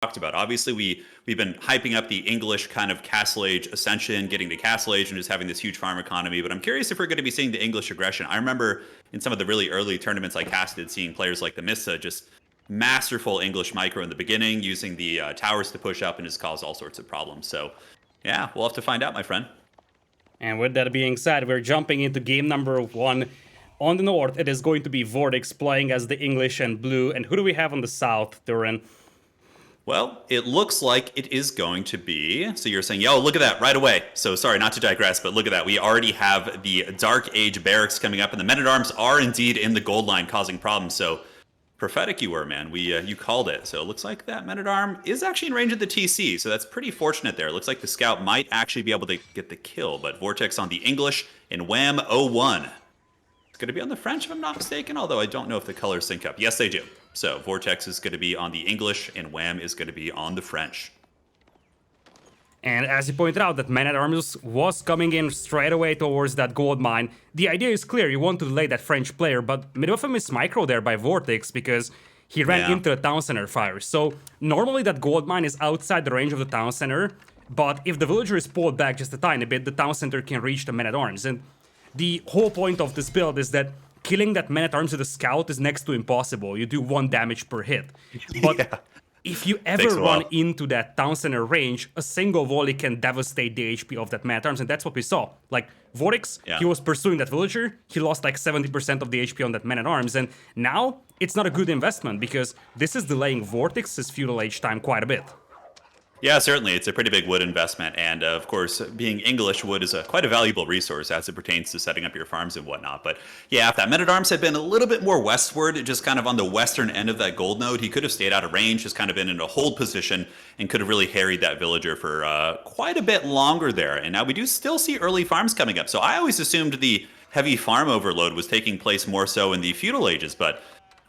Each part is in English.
talked about. Obviously, we've been hyping up the English kind of Castle Age ascension, getting to Castle Age and just having this huge farm economy. But I'm curious if we're going to be seeing the English aggression. I remember in some of the really early tournaments I casted, seeing players like the Missa just masterful English micro in the beginning, using the towers to push up and just cause all sorts of problems. So, yeah, we'll have to find out, my friend. And with that being said, we're jumping into game number 1. On the north, it is going to be VortiX playing as the English and blue. And who do we have on the south, Turin? Well, it looks like it is going to be. So you're saying, yo, look at that right away. So sorry, not to digress, but look at that. We already have the Dark Age barracks coming up, and the Men-at-Arms are indeed in the gold line causing problems. So prophetic you were, man. You called it. So it looks like that Men-at-Arm is actually in range of the TC. So that's pretty fortunate there. It looks like the Scout might actually be able to get the kill. But VortiX on the English and Wham 01. It's going to be on the French, if I'm not mistaken, although I don't know if the colors sync up. Yes, they do. So VortiX is going to be on the English, and Wham is going to be on the French. And as you pointed out, that Man-at-Arms was coming in straight away towards that gold mine. The idea is clear, you want to delay that French player, but mid of him is micro there by VortiX because he ran into the town center fire. So normally that gold mine is outside the range of the town center, but if the villager is pulled back just a tiny bit, the town center can reach the Man-at-Arms. And the whole point of this build is that killing that Man-at-Arms with a scout is next to impossible. You do 1 damage per hit. But if you ever run into that town center range, a single volley can devastate the HP of that Man-at-Arms, and that's what we saw. Like, VortiX, he was pursuing that villager, he lost like 70% of the HP on that Man-at-Arms, and now it's not a good investment because this is delaying VortiX's feudal age time quite a bit. Yeah, certainly. It's a pretty big wood investment. And of course, being English, wood is quite a valuable resource as it pertains to setting up your farms and whatnot. But yeah, if that Men-at-Arms had been a little bit more westward, just kind of on the western end of that gold node, he could have stayed out of range, just kind of been in a hold position, and could have really harried that villager for quite a bit longer there. And now we do still see early farms coming up. So I always assumed the heavy farm overload was taking place more so in the feudal ages. But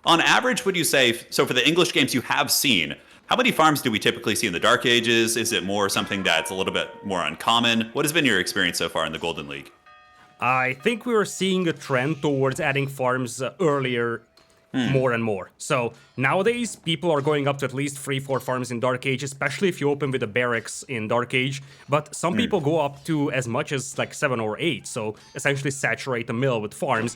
on average, would you say, so for the English games you have seen, how many farms do we typically see in the Dark Ages? Is it more something that's a little bit more uncommon? What has been your experience so far in the Golden League? I think we are seeing a trend towards adding farms earlier more and more. So nowadays, people are going up to at least 3-4 farms in Dark Age, especially if you open with a barracks in Dark Age. But some people go up to as much as like 7 or 8, so essentially saturate the mill with farms.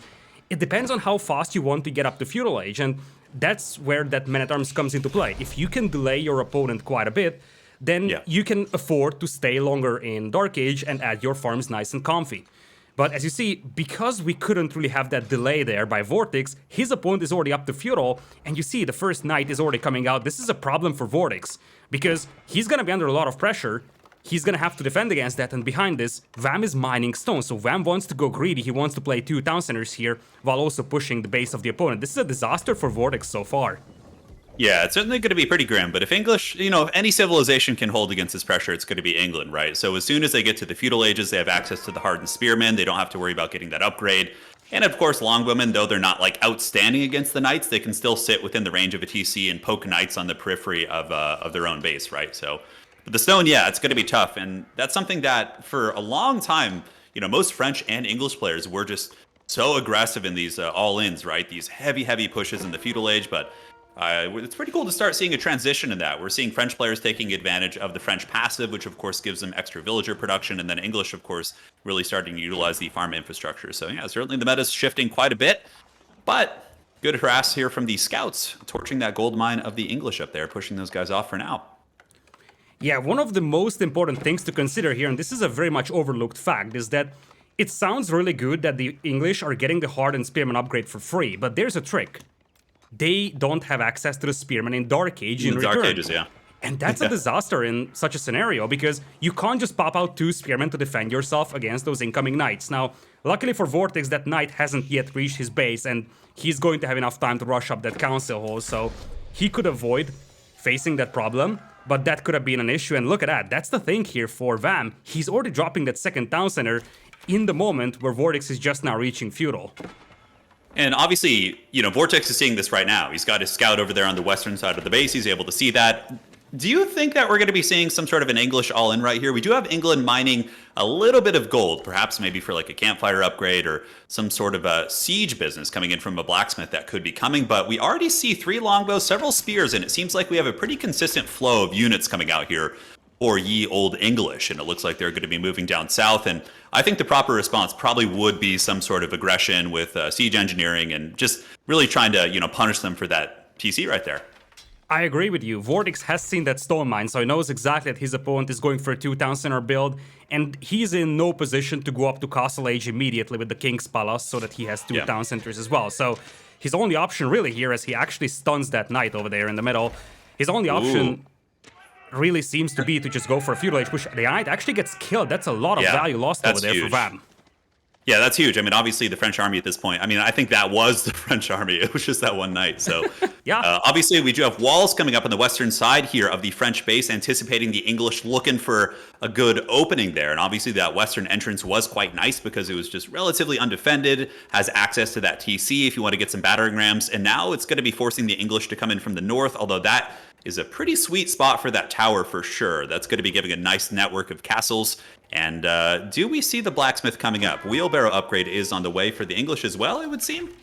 It depends on how fast you want to get up to feudal age, and that's where that Man-at-Arms comes into play. If you can delay your opponent quite a bit, then you can afford to stay longer in Dark Age and add your farms nice and comfy. But as you see, because we couldn't really have that delay there by VortiX, his opponent is already up to feudal, and you see the first knight is already coming out. This is a problem for VortiX, because he's gonna be under a lot of pressure. He's gonna have to defend against that, and behind this, Vam is mining stone, so Vam wants to go greedy. He wants to play 2 town centers here, while also pushing the base of the opponent. This is a disaster for VortiX so far. Yeah, it's certainly going to be pretty grim, but if English, if any civilization can hold against this pressure, it's going to be England, right? So as soon as they get to the feudal ages, they have access to the hardened spearmen. They don't have to worry about getting that upgrade. And of course, longbowmen, though they're not like outstanding against the knights, they can still sit within the range of a TC and poke knights on the periphery of their own base, right? So, but the stone, yeah, it's going to be tough, and that's something that for a long time, most French and English players were just so aggressive in these all-ins, right? These heavy pushes in the feudal age, but it's pretty cool to start seeing a transition in that. We're seeing French players taking advantage of the French passive, which of course gives them extra villager production, and then English, of course, really starting to utilize the farm infrastructure. So yeah, certainly the meta's shifting quite a bit, but good harass here from the scouts, torching that gold mine of the English up there, pushing those guys off for now. Yeah, one of the most important things to consider here, and this is a very much overlooked fact, is that it sounds really good that the English are getting the hardened spearman upgrade for free, but there's a trick. They don't have access to the spearmen in Dark Age in return. Dark Ages, yeah. And that's a disaster in such a scenario, because you can't just pop out 2 spearmen to defend yourself against those incoming knights. Now, luckily for VortiX, that knight hasn't yet reached his base, and he's going to have enough time to rush up that council hall, so he could avoid facing that problem, but that could have been an issue. And look at that, that's the thing here for Vam. He's already dropping that second town center in the moment where VortiX is just now reaching feudal. And obviously, VortiX is seeing this right now. He's got his scout over there on the western side of the base. He's able to see that. Do you think that we're going to be seeing some sort of an English all-in right here? We do have England mining a little bit of gold, perhaps maybe for like a campfire upgrade or some sort of a siege business coming in from a blacksmith that could be coming. But we already see 3 longbows, several spears, and it seems like we have a pretty consistent flow of units coming out here for ye old English. And it looks like they're going to be moving down south. And I think the proper response probably would be some sort of aggression with siege engineering and just really trying to, punish them for that TC right there. I agree with you. VortiX has seen that stone mine, so he knows exactly that his opponent is going for a 2 town center build, and he's in no position to go up to Castle Age immediately with the King's Palace so that he has 2 town centers as well. So his only option really here, as he actually stuns that knight over there in the middle, his only option really seems to be to just go for a feudal age push. The knight actually gets killed. That's a lot of value lost over there for Vam. Yeah, that's huge. I mean, obviously the French army at this point, I think that was the French army. It was just that one night. So obviously we do have walls coming up on the western side here of the French base, anticipating the English looking for a good opening there. And obviously that western entrance was quite nice because it was just relatively undefended, has access to that TC if you want to get some battering rams. And now it's going to be forcing the English to come in from the north, although that is a pretty sweet spot for that tower for sure. That's going to be giving a nice network of castles. And do we see the blacksmith coming up? Wheelbarrow upgrade is on the way for the English as well, it would seem.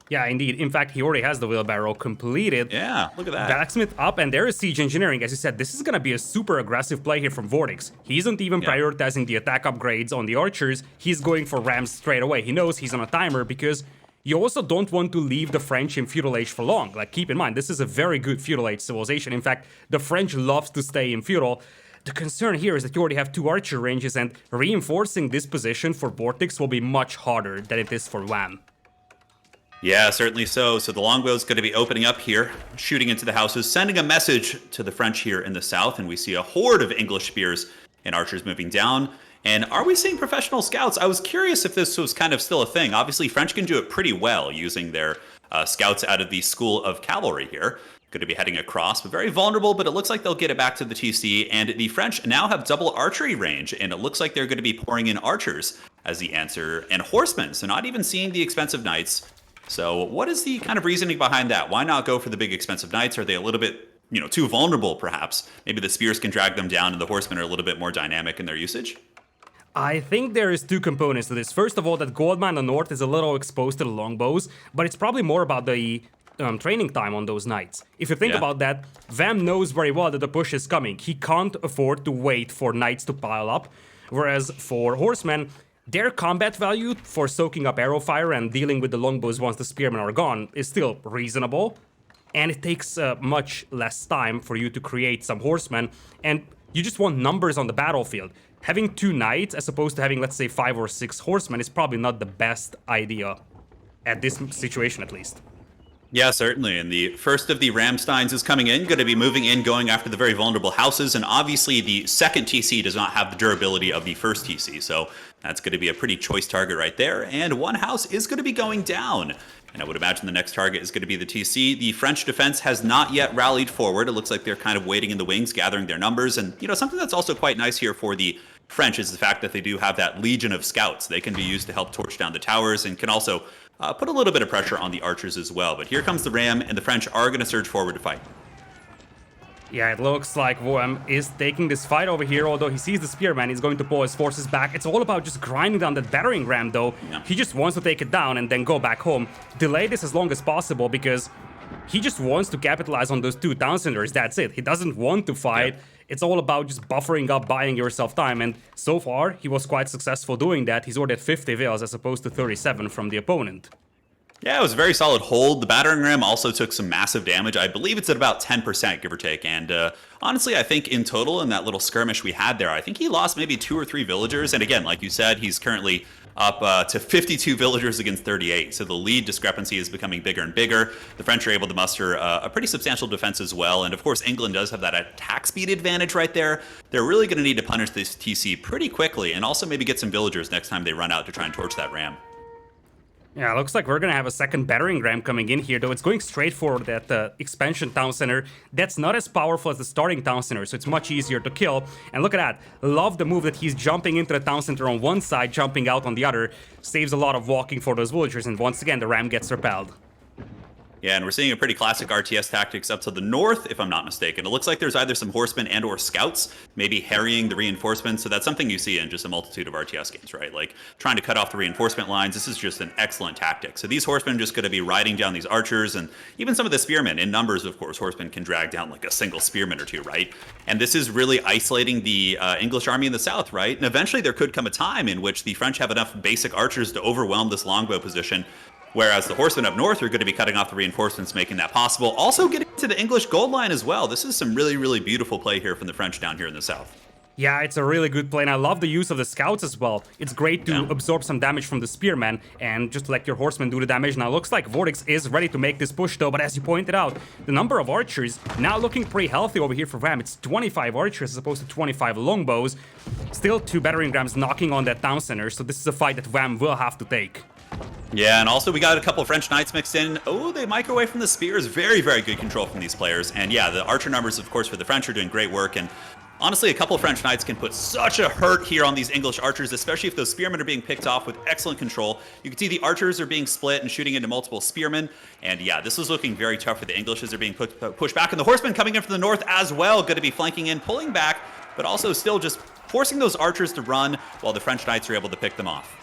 Yeah, indeed. In fact, he already has the wheelbarrow completed. Yeah, look at that. Blacksmith up, and there is siege engineering. As you said, this is going to be a super aggressive play here from VortiX. He isn't even prioritizing the attack upgrades on the archers. He's going for rams straight away. He knows he's on a timer because you also don't want to leave the French in feudal age for long. Like, keep in mind, this is a very good feudal age civilization. In fact, the French loves to stay in feudal. The concern here is that you already have 2 archer ranges, and reinforcing this position for VortiX will be much harder than it is for Wham. Yeah, certainly so. So the longbow is going to be opening up here, shooting into the houses, sending a message to the French here in the south, and we see a horde of English spears and archers moving down. And are we seeing professional scouts? I was curious if this was kind of still a thing. Obviously, French can do it pretty well using their scouts out of the School of Cavalry here. Going to be heading across, but very vulnerable, but it looks like they'll get it back to the TC, and the French now have double archery range, and it looks like they're going to be pouring in archers as the answer, and horsemen, so not even seeing the expensive knights. So what is the kind of reasoning behind that? Why not go for the big expensive knights? Are they a little bit, too vulnerable, perhaps? Maybe the spears can drag them down, and the horsemen are a little bit more dynamic in their usage? I think there is 2 components to this. First of all, that Goldman on the north is a little exposed to the longbows, but it's probably more about the training time on those knights. If you think about that, Vam knows very well that the push is coming. He can't afford to wait for knights to pile up, whereas for horsemen, their combat value for soaking up arrow fire and dealing with the longbows once the spearmen are gone is still reasonable, and it takes much less time for you to create some horsemen, and you just want numbers on the battlefield. Having 2 knights as opposed to having, let's say, 5 or 6 horsemen is probably not the best idea, at this situation at least. Yeah, certainly. And the first of the Ramsteins is coming in, going to be moving in, going after the very vulnerable houses. And obviously the second TC does not have the durability of the first TC. So that's going to be a pretty choice target right there. And one house is going to be going down. And I would imagine the next target is going to be the TC. The French defense has not yet rallied forward. It looks like they're kind of waiting in the wings, gathering their numbers. And, something that's also quite nice here for the French is the fact that they do have that legion of scouts. They can be used to help torch down the towers and can also put a little bit of pressure on the archers as well. But here comes the ram, and the French are going to surge forward to fight. Yeah, it looks like Wham is taking this fight over here, although he sees the spearman, he's going to pull his forces back. It's all about just grinding down that battering ram, though. Yeah. He just wants to take it down and then go back home. Delay this as long as possible because he just wants to capitalize on those 2 town centers. That's it. He doesn't want to fight. Yeah. It's all about just buffering up, buying yourself time, and so far, he was quite successful doing that. He's already at 50 vills as opposed to 37 from the opponent. Yeah, it was a very solid hold. The battering ram also took some massive damage. I believe it's at about 10%, give or take. And honestly, I think in total, in that little skirmish we had there, I think he lost maybe 2 or 3 villagers. And again, like you said, he's currently up to 52 villagers against 38. So the lead discrepancy is becoming bigger and bigger. The French are able to muster a pretty substantial defense as well. And of course, England does have that attack speed advantage right there. They're really going to need to punish this TC pretty quickly and also maybe get some villagers next time they run out to try and torch that ram. Yeah, looks like we're gonna have a second battering ram coming in here, though it's going straight for that expansion town center. That's not as powerful as the starting town center, so it's much easier to kill. And look at that. Love the move that he's jumping into the town center on one side, jumping out on the other. Saves a lot of walking for those villagers, and once again, the ram gets repelled. Yeah, and we're seeing a pretty classic RTS tactics up to the north, if I'm not mistaken. It looks like there's either some horsemen and or scouts, maybe harrying the reinforcements. So that's something you see in just a multitude of RTS games, right? Like trying to cut off the reinforcement lines. This is just an excellent tactic. So these horsemen are just going to be riding down these archers, and even some of the spearmen. In numbers, of course, horsemen can drag down like a single spearman or two, right? And this is really isolating the English army in the south, right? And eventually there could come a time in which the French have enough basic archers to overwhelm this longbow position, whereas the horsemen up north are going to be cutting off the reinforcements, making that possible. Also getting to the English gold line as well. This is some really, really beautiful play here from the French down here in the south. Yeah, it's a really good play, and I love the use of the scouts as well. It's great to absorb some damage from the spearmen and just let your horsemen do the damage. Now, looks like VortiX is ready to make this push, though, but as you pointed out, the number of archers now looking pretty healthy over here for Vam. It's 25 archers as opposed to 25 longbows. Still 2 battering rams knocking on that town center, so this is a fight that Vam will have to take. Yeah, and also we got a couple French knights mixed in. Oh, they microwave from the spears. Very, very good control from these players. And yeah, the archer numbers, of course, for the French are doing great work. And honestly, a couple of French knights can put such a hurt here on these English archers, especially if those spearmen are being picked off with excellent control. You can see the archers are being split and shooting into multiple spearmen. And yeah, this is looking very tough for the English as they're being pushed back. And the horsemen coming in from the north as well, going to be flanking in, pulling back, but also still just forcing those archers to run while the French knights are able to pick them off.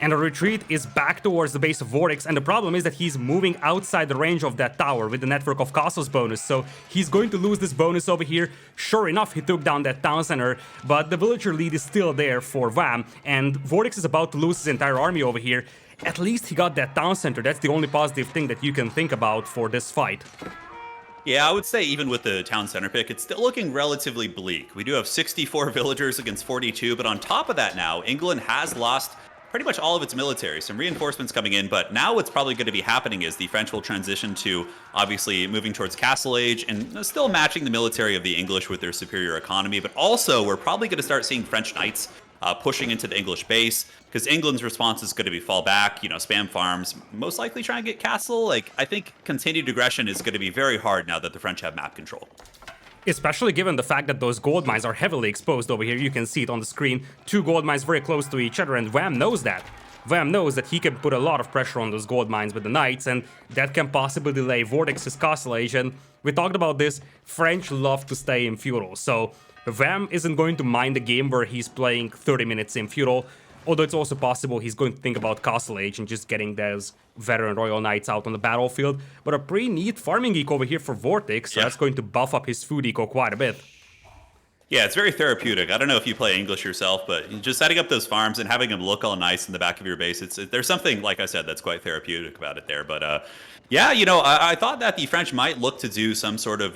And the retreat is back towards the base of VortiX, and the problem is that he's moving outside the range of that tower with the network of castles bonus, so he's going to lose this bonus over here. Sure enough, he took down that town center, but the villager lead is still there for Vam, and VortiX is about to lose his entire army over here. At least he got that town center. That's the only positive thing that you can think about for this fight. Yeah, I would say even with the town center pick, it's still looking relatively bleak. We do have 64 villagers against 42, but on top of that now, England has lost pretty much all of its military, some reinforcements coming in, but now what's probably going to be happening is the French will transition to obviously moving towards Castle Age and still matching the military of the English with their superior economy, but also we're probably going to start seeing French knights pushing into the English base, because England's response is going to be fall back, spam farms, most likely try and get castle. Like, I think continued aggression is going to be very hard now that the French have map control. Especially given the fact that those gold mines are heavily exposed over here. You can see it on the screen. 2 gold mines very close to each other, and Vam knows that. Vam knows that he can put a lot of pressure on those gold mines with the knights, and that can possibly delay VortiX's castle age. And we talked about this, French love to stay in feudal, so Vam isn't going to mind the game where he's playing 30 minutes in feudal, although it's also possible he's going to think about castle age and just getting those veteran royal knights out on the battlefield. But a pretty neat farming eco over here for VortiX, so that's going to buff up his food eco quite a bit. Yeah, it's very therapeutic. I don't know if you play English yourself, but just setting up those farms and having them look all nice in the back of your base, there's something, like I said, that's quite therapeutic about it there. But yeah, I thought that the French might look to do some sort of,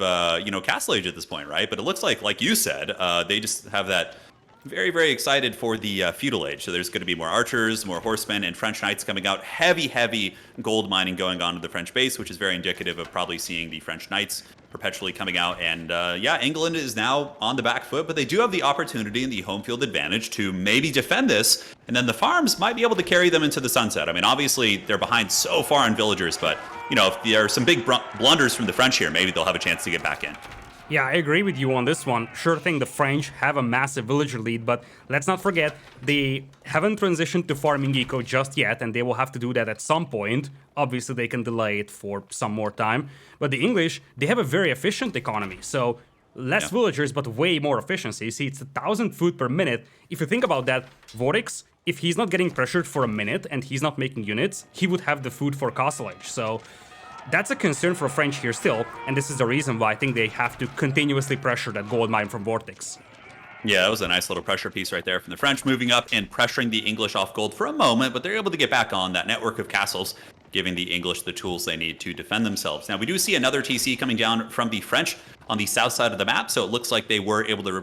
castle age at this point, right? But it looks like you said, they just have that very, very excited for the feudal age. So there's going to be more archers, more horsemen, and French knights coming out. Heavy gold mining going on to the French base, which is very indicative of probably seeing the French knights perpetually coming out. And yeah, England is now on the back foot, but they do have the opportunity and the home field advantage to maybe defend this, and then the farms might be able to carry them into the sunset. I mean, obviously, they're behind so far on villagers, but, if there are some big blunders from the French here, maybe they'll have a chance to get back in. Yeah, I agree with you on this one. Sure thing, the French have a massive villager lead, but let's not forget, they haven't transitioned to farming eco just yet, and they will have to do that at some point. Obviously, they can delay it for some more time. But the English, they have a very efficient economy, so less villagers, but way more efficiency. See, it's 1,000 food per minute. If you think about that, VortiX, if he's not getting pressured for a minute and he's not making units, he would have the food for castle age. So that's a concern for French here still, and this is the reason why I think they have to continuously pressure that gold mine from VortiX. Yeah, that was a nice little pressure piece right there from the French, moving up and pressuring the English off gold for a moment, but they're able to get back on that network of castles, giving the English the tools they need to defend themselves. Now, we do see another TC coming down from the French on the south side of the map, so it looks like they were able to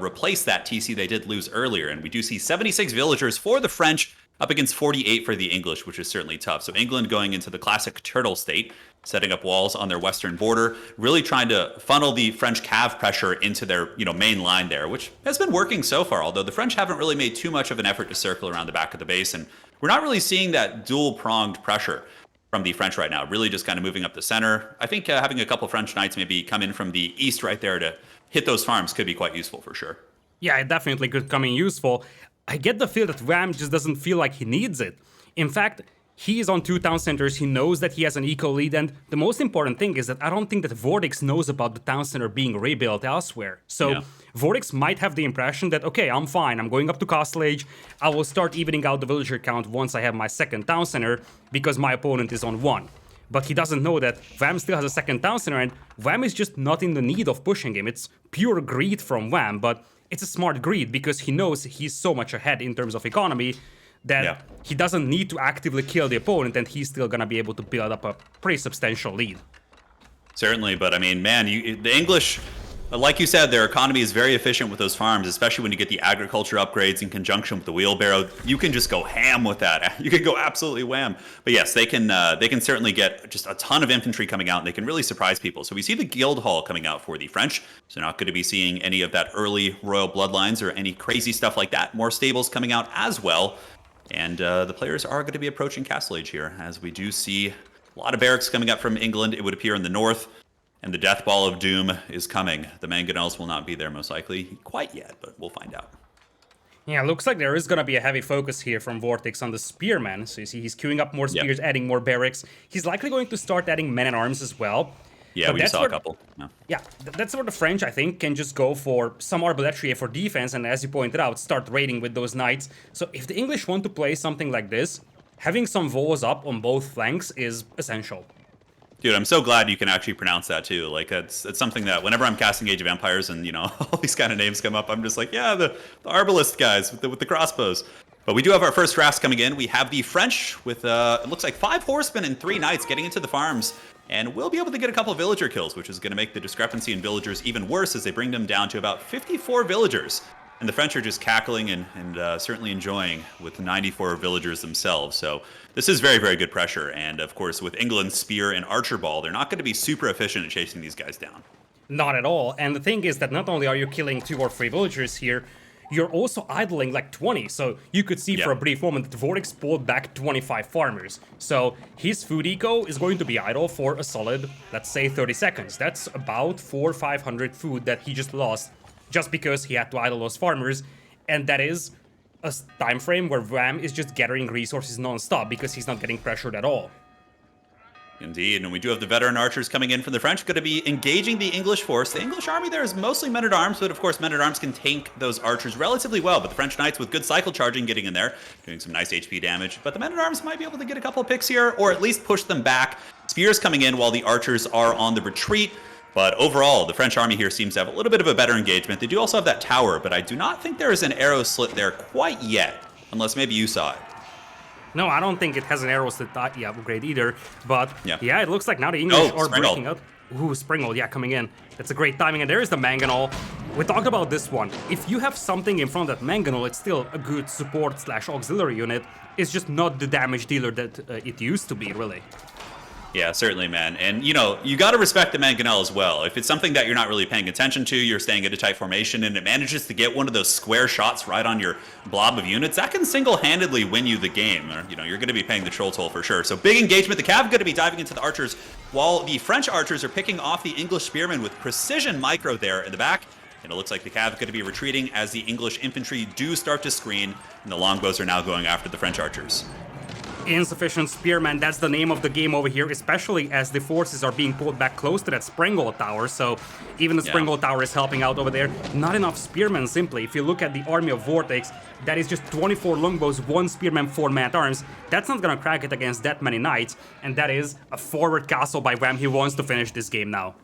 replace that TC they did lose earlier, and we do see 76 villagers for the French up against 48 for the English, which is certainly tough. So England going into the classic turtle state, setting up walls on their western border, really trying to funnel the French cav pressure into their main line there, which has been working so far, although the French haven't really made too much of an effort to circle around the back of the base, and we're not really seeing that dual-pronged pressure from the French right now, really just kind of moving up the center. I think having a couple French knights maybe come in from the east right there to hit those farms could be quite useful for sure. Yeah, it definitely could come in useful. I get the feel that Ram just doesn't feel like he needs it. In fact, he is on 2 town centers, he knows that he has an eco lead, and the most important thing is that I don't think that VortiX knows about the town center being rebuilt elsewhere. So VortiX might have the impression that, okay, I'm fine, I'm going up to Castle Age, I will start evening out the villager count once I have my second town center, because my opponent is on 1. But he doesn't know that Wham still has a second town center, and Wham is just not in the need of pushing him. It's pure greed from Wham, but it's a smart greed because he knows he's so much ahead in terms of economy that he doesn't need to actively kill the opponent, and he's still gonna be able to build up a pretty substantial lead. Certainly, but I mean, man, the English, like you said, their economy is very efficient with those farms, especially when you get the agriculture upgrades in conjunction with the wheelbarrow. You can just go ham with that. You can go absolutely wham. But yes, they can certainly get just a ton of infantry coming out, and they can really surprise people. So we see the guild hall coming out for the French. So not going to be seeing any of that early royal bloodlines or any crazy stuff like that. More stables coming out as well. And the players are going to be approaching Castle Age here, as we do see a lot of barracks coming up from England, it would appear, in the north. And the Death Ball of Doom is coming. The Mangonels will not be there most likely quite yet, but we'll find out. Yeah, looks like there is going to be a heavy focus here from VortiX on the Spearman. So you see he's queuing up more spears, adding more barracks. He's likely going to start adding men-at-arms as well. Yeah, we saw a couple. Yeah, that's where the French, I think, can just go for some arbaletier for defense, and as you pointed out, start raiding with those knights. So if the English want to play something like this, having some Vols up on both flanks is essential. Dude, I'm so glad you can actually pronounce that too. Like, it's something that whenever I'm casting Age of Empires and, you know, all these kind of names come up, I'm just like, yeah, the arbalist guys with the crossbows. But we do have our first drafts coming in. We have the French with, it looks like 5 horsemen and 3 knights getting into the farms. And we'll be able to get a couple of villager kills, which is going to make the discrepancy in villagers even worse as they bring them down to about 54 villagers. And the French are just cackling and certainly enjoying with 94 villagers themselves. So this is very, very good pressure. And of course, with England's spear and archer ball, they're not going to be super efficient at chasing these guys down. Not at all. And the thing is that not only are you killing 2 or 3 villagers here, you're also idling like 20. So you could see for a brief moment that VortiX pulled back 25 farmers. So his food eco is going to be idle for a solid, let's say, 30 seconds. That's about 400 or 500 food that he just lost just because he had to idle those farmers. And that is a time frame where Wham is just gathering resources non-stop because he's not getting pressured at all. Indeed, and we do have the veteran archers coming in from the French, going to be engaging the English force. The English army there is mostly men-at-arms, but of course men-at-arms can tank those archers relatively well, but the French knights with good cycle charging getting in there, doing some nice HP damage. But the men-at-arms might be able to get a couple of picks here, or at least push them back. Spears coming in while the archers are on the retreat. But overall, the French army here seems to have a little bit of a better engagement. They do also have that tower, but I do not think there is an arrow slit there quite yet, unless maybe you saw it. No, I don't think it has an arrow slit upgrade either, but yeah, it looks like now the English are breaking out. Ooh, Springald, yeah, coming in. That's a great timing, and there is the Mangonel. We talked about this one. If you have something in front of that Mangonel, it's still a good support/auxiliary unit. It's just not the damage dealer that it used to be, really. Yeah, certainly, man. And, you know, you got to respect the Mangonel as well. If it's something that you're not really paying attention to, you're staying at a tight formation, and it manages to get one of those square shots right on your blob of units, that can single-handedly win you the game. Or, you know, you're going to be paying the troll toll for sure. So big engagement. The Cav going to be diving into the archers, while the French archers are picking off the English spearmen with precision micro there in the back. And it looks like the Cav is going to be retreating as the English infantry do start to screen, and the longbows are now going after the French archers. Insufficient spearmen, that's the name of the game over here, especially as the forces are being pulled back close to that Springald tower, so even the Springald tower is helping out over there. Not enough spearmen, simply. If you look at the army of VortiX, that is just 24 longbows, 1 spearman, 4 man-at-arms. That's not gonna crack it against that many knights, and that is a forward castle by Wham. He wants to finish this game now.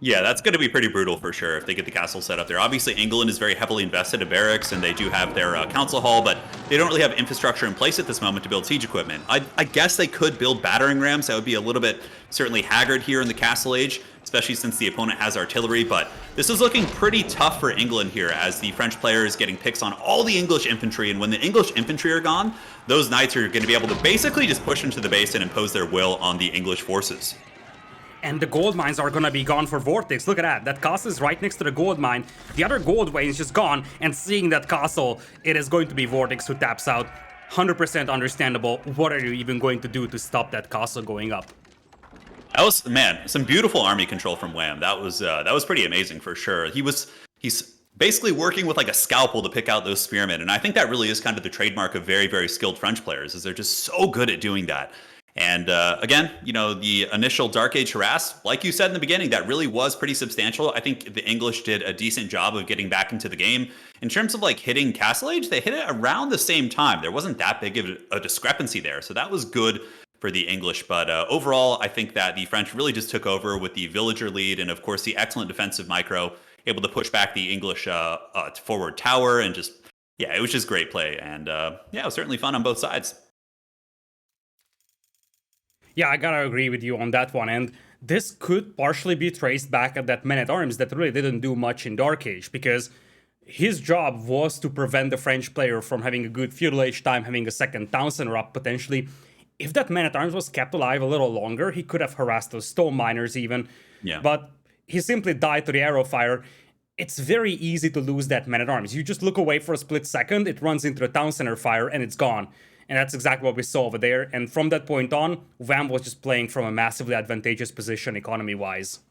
Yeah, that's going to be pretty brutal for sure if they get the castle set up there. Obviously, England is very heavily invested in barracks, and they do have their council hall, but they don't really have infrastructure in place at this moment to build siege equipment. I guess they could build battering rams. That would be a little bit certainly haggard here in the Castle Age, especially since the opponent has artillery, but this is looking pretty tough for England here as the French player is getting picks on all the English infantry, and when the English infantry are gone, those knights are going to be able to basically just push into the base and impose their will on the English forces. And the gold mines are gonna be gone for VortiX. Look at that. That castle is right next to the gold mine. The other gold vein is just gone. And seeing that castle, it is going to be VortiX who taps out. 100% understandable. What are you even going to do to stop that castle going up? That was, man, some beautiful army control from Wham. That was pretty amazing for sure. He's basically working with like a scalpel to pick out those spearmen. And I think that really is kind of the trademark of very, very skilled French players, is they're just so good at doing that. And again, the initial Dark Age harass, like you said in the beginning, that really was pretty substantial. I think the English did a decent job of getting back into the game. In terms of like hitting Castle Age, they hit it around the same time. There wasn't that big of a discrepancy there. So that was good for the English. But overall, I think that the French really just took over with the villager lead and, of course, the excellent defensive micro, able to push back the English forward tower, and just, yeah, it was just great play. And yeah, it was certainly fun on both sides. Yeah, I gotta agree with you on that one, and this could partially be traced back at that man-at-arms that really didn't do much in Dark Age, because his job was to prevent the French player from having a good feudal age time, having a second town center up potentially. If that man-at-arms was kept alive a little longer, he could have harassed those stone miners even. Yeah. But he simply died to the arrow fire. It's very easy to lose that man-at-arms. You just look away for a split second, it runs into the town center fire, and it's gone. And that's exactly what we saw over there. And from that point on, Vam was just playing from a massively advantageous position economy-wise.